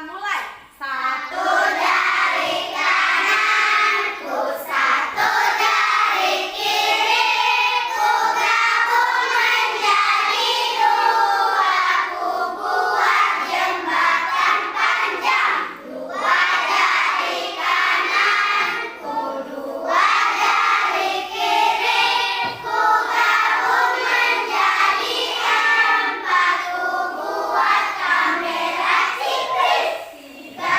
mulai. Satu dari kananku, satu dari kiriku, gabung menjadi dua. Ku buat jembatan panjang, dua dari kananku, dua dari kiriku, gabung menjadi empat. Ku buat kamera cheese, tiga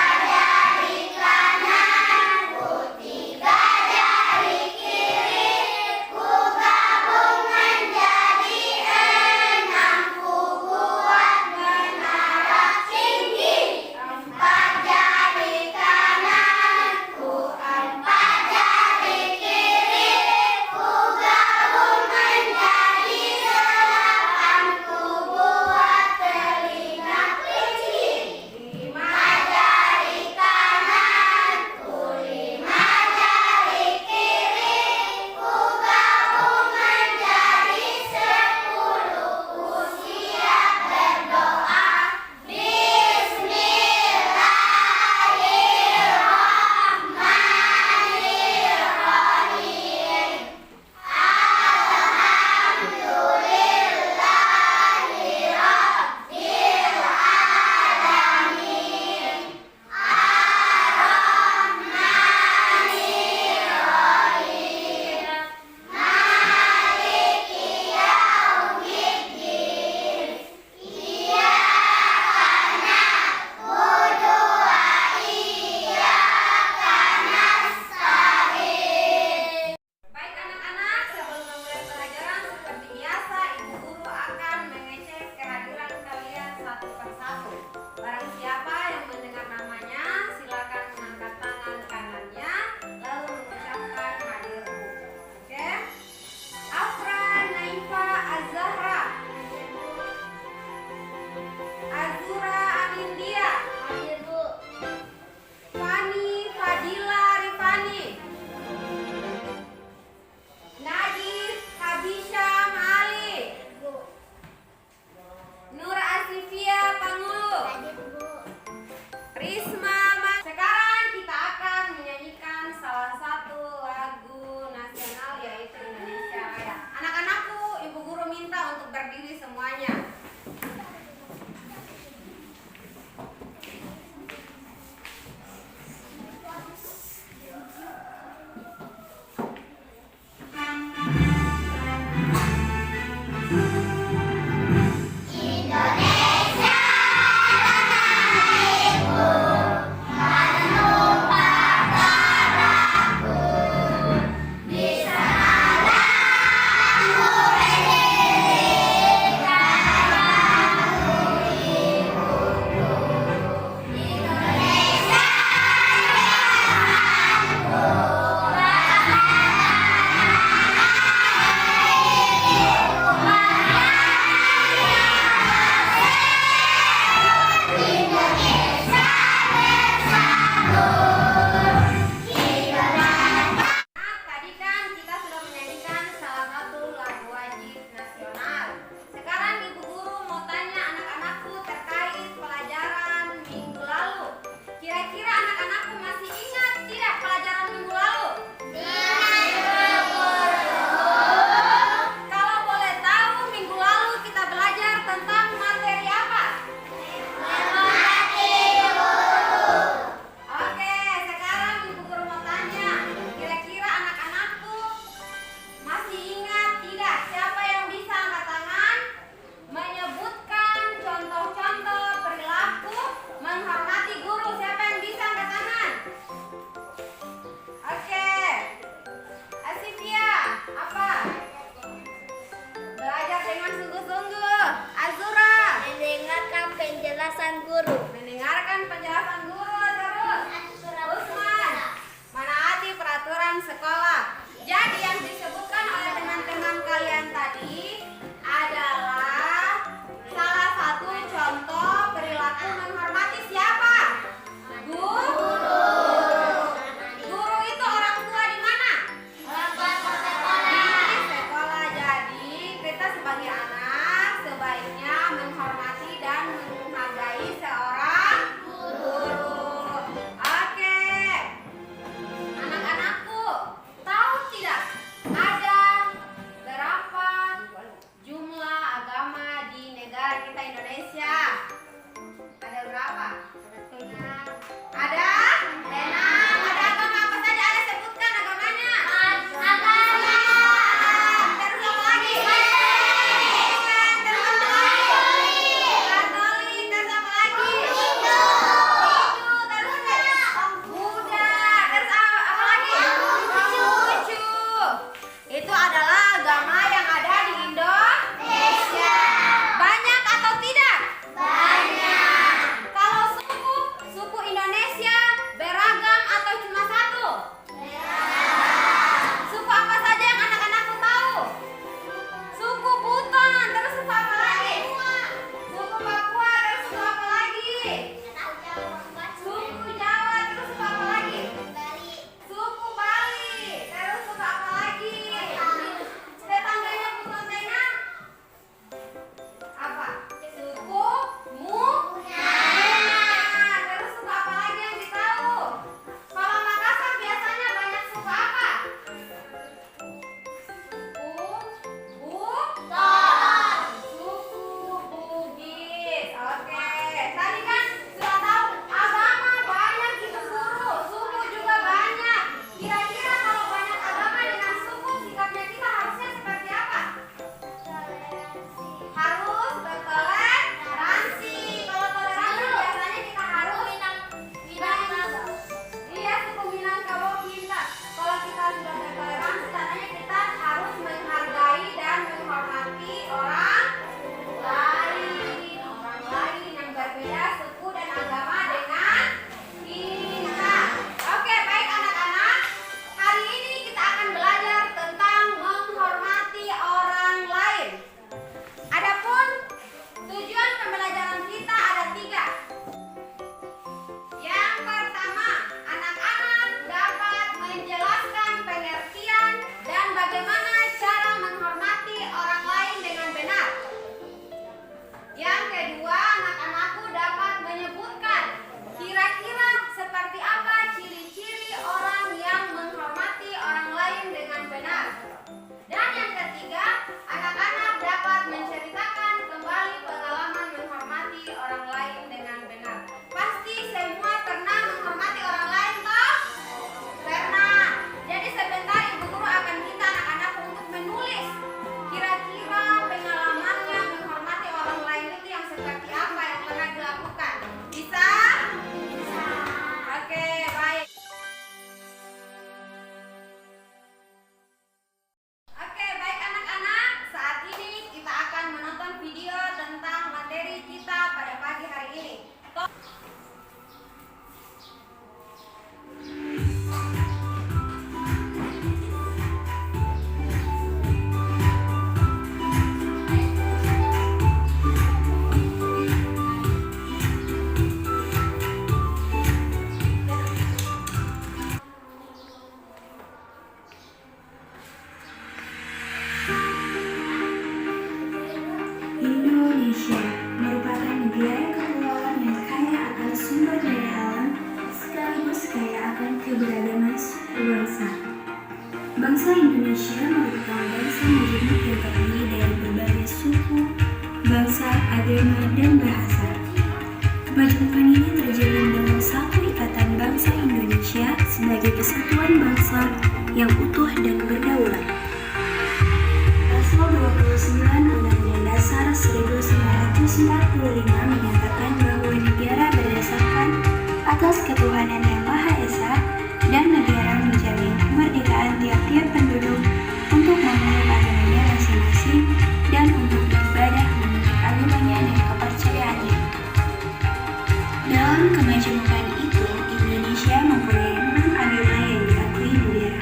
keberagaman suku bangsa. Bangsa Indonesia merupakan bangsa majemuk yang terdiri dari berbagai suku, bangsa, agama, dan bahasa. Kemajemukan ini terjalin dalam satu ikatan bangsa Indonesia sebagai kesatuan bangsa yang utuh dan berdaulat. Pasal 29 Undang-Undang Dasar 1945 menyatakan bahwa negara berdasarkan atas ketuhanan yang Maha Esa dan negara menjamin kemerdekaan tiap-tiap penduduk untuk memeluk agamanya masing-masing dan untuk beribadah menurut agamanya dan kepercayaannya. Dalam kemajemukan itu, Indonesia mempunyai 6 agama yang diakui negara,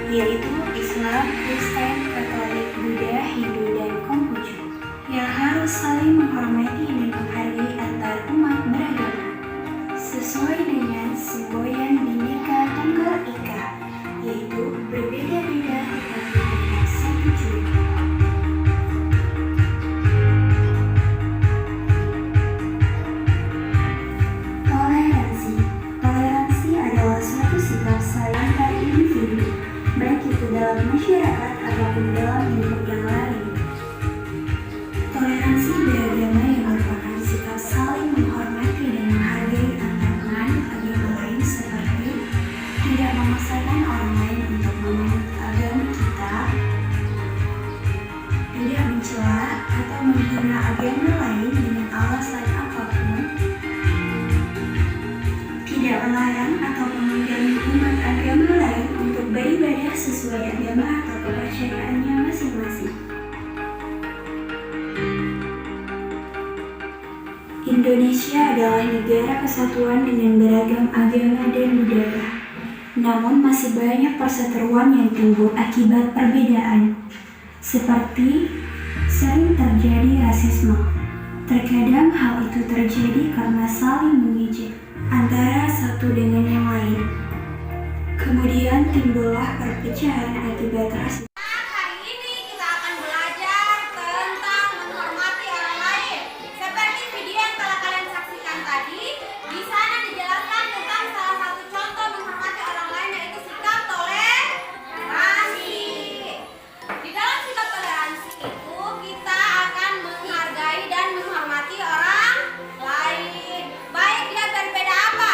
yaitu Islam, Kristen, Katolik, Buddha, Hindu, dan Konghucu, yang harus saling menghormati dan menghargai antar umat beragama, sesuai dengan semboyan Bhinneka Tunggal Ika, yaitu berbeda-beda tetapi dengan satu tujuan. Toleransi adalah suatu sikap saling antar individu, baik itu dalam masyarakat ataupun dalam lingkup yang lain. Toleransi beragama yang merupakan sikap saling menghormati dan menghargai antar penganut agama lain, seperti tidak memaksakan orang lain untuk menganut agama kita, tidak mencela atau menghina agama lain dengan alasan apapun, tidak melarang atau mengganggu umat agama lain untuk beribadah sesuai agama atau kepercayaannya masing-masing. Indonesia adalah negara kesatuan dengan beragam agama dan budaya. Namun masih banyak perseteruan yang timbul akibat perbedaan, seperti sering terjadi rasisme. Terkadang hal itu terjadi karena saling mengejek antara satu dengan yang lain. Kemudian timbullah perpecahan akibat rasisme. Hari ini kita akan belajar tentang menghormati orang lain. Seperti video yang telah kalian saksikan tadi, di sana dijelaskan tentang salah satu contoh menghormati orang lain, yaitu sikap toleransi. Di dalam sikap toleransi itu kita akan menghargai dan menghormati orang lain, baik dia berbeda apa,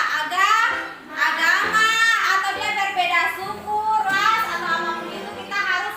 agama, atau dia berbeda suku, ras, atau apapun itu, kita harus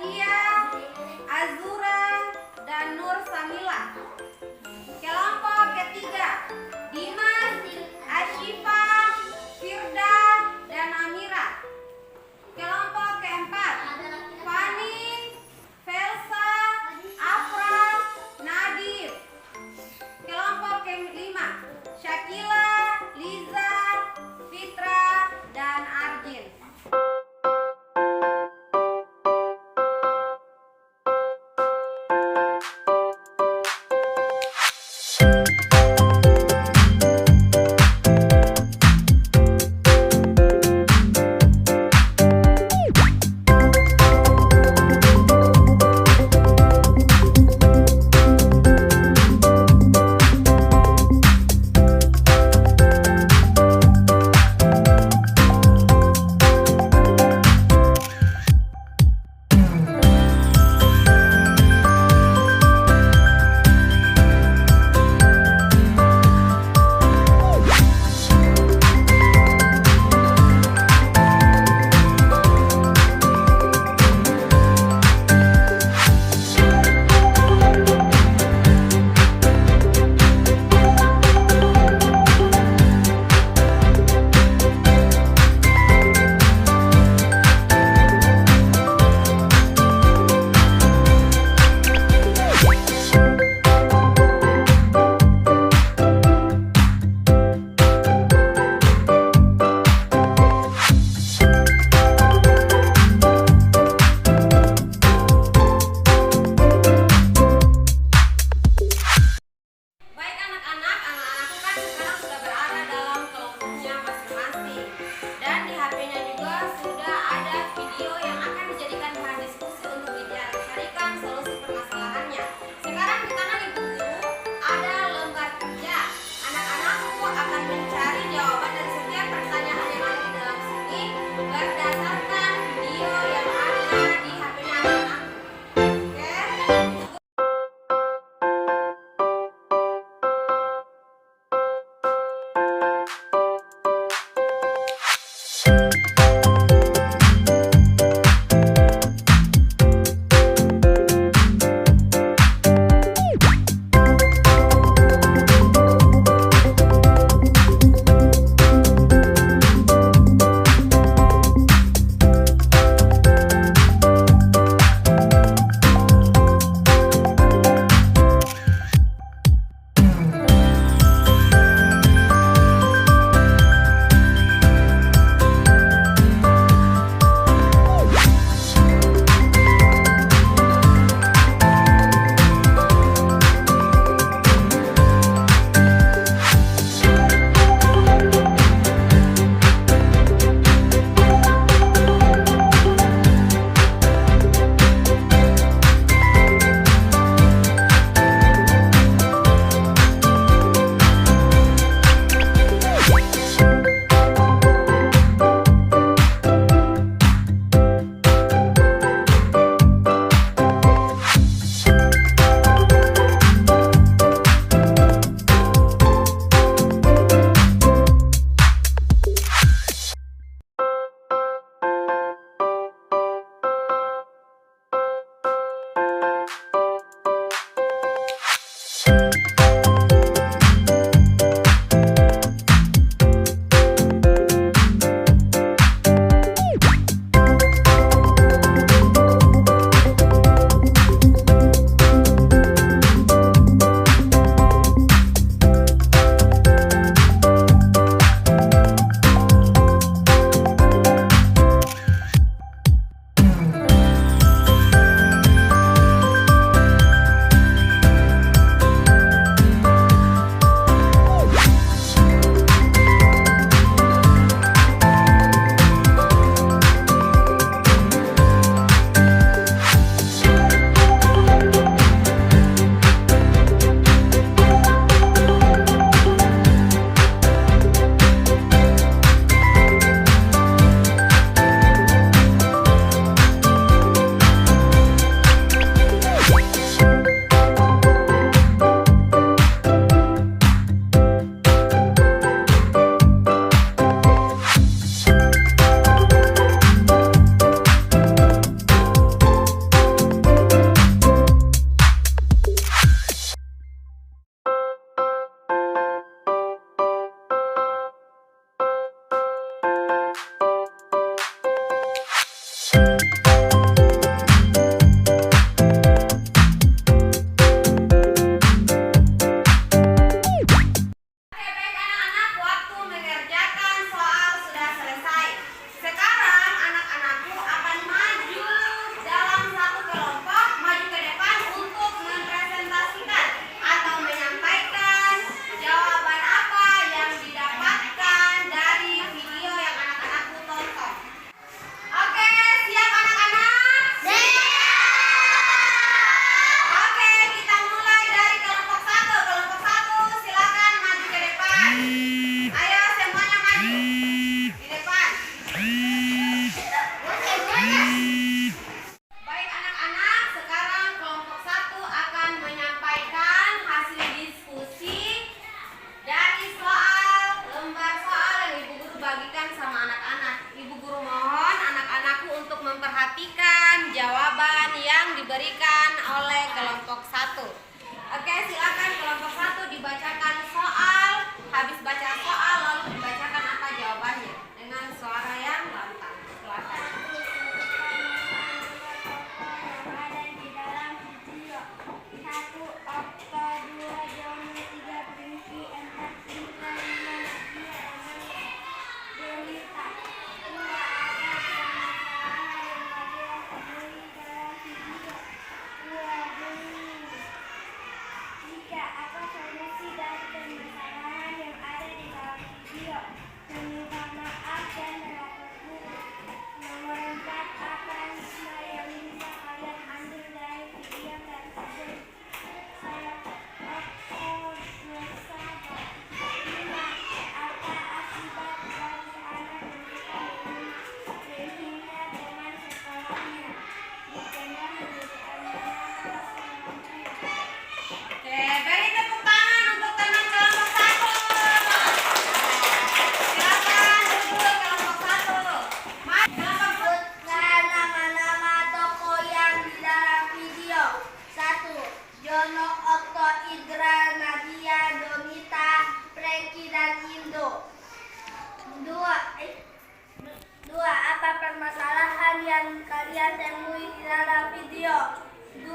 Nadia, Azura, dan Nur Samila. Kelompok ketiga, Dimas, Ashifa, Firda, dan Amira. Kelompok keempat, Fani, Velsa, Afra, Nadif. Kelompok kelima, Syakila, Liza, Fitra, dan Arjin. Oke, silakan kelompok 1 dibacakan soal. Habis baca soal lalu dibacakan apa jawabannya dengan suara yang lantang. Silakan. Oke, beri tepuk tangan untuk teman kelompok 1. Silakan duduk kelompok 1. Mari kelompok Sebutkan nama-nama tokoh yang di dalam video. 1. Jono, Okto, Idra, Nadia, Donita, Franky, dan Indo. 2. Apa permasalahan yang kalian temui di dalam video? 2.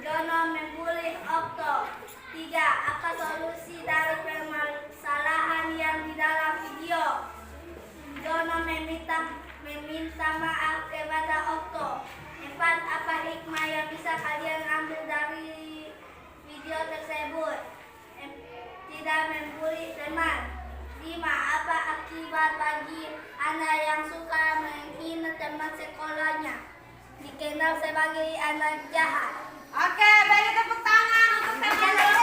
Jono membuli Okto. 3. Apa solusi dari permasalahan yang di dalam video? Jono meminta maaf kepada Okto. 4. Apa hikmah yang bisa kalian ambil dari video tersebut? Tidak membuli teman. 5. Apa akibat bagi anak yang suka menghina teman sekolahnya? Dikenal sebagai anak jahat. Oke, beri tepuk tangan untuk teman kelompok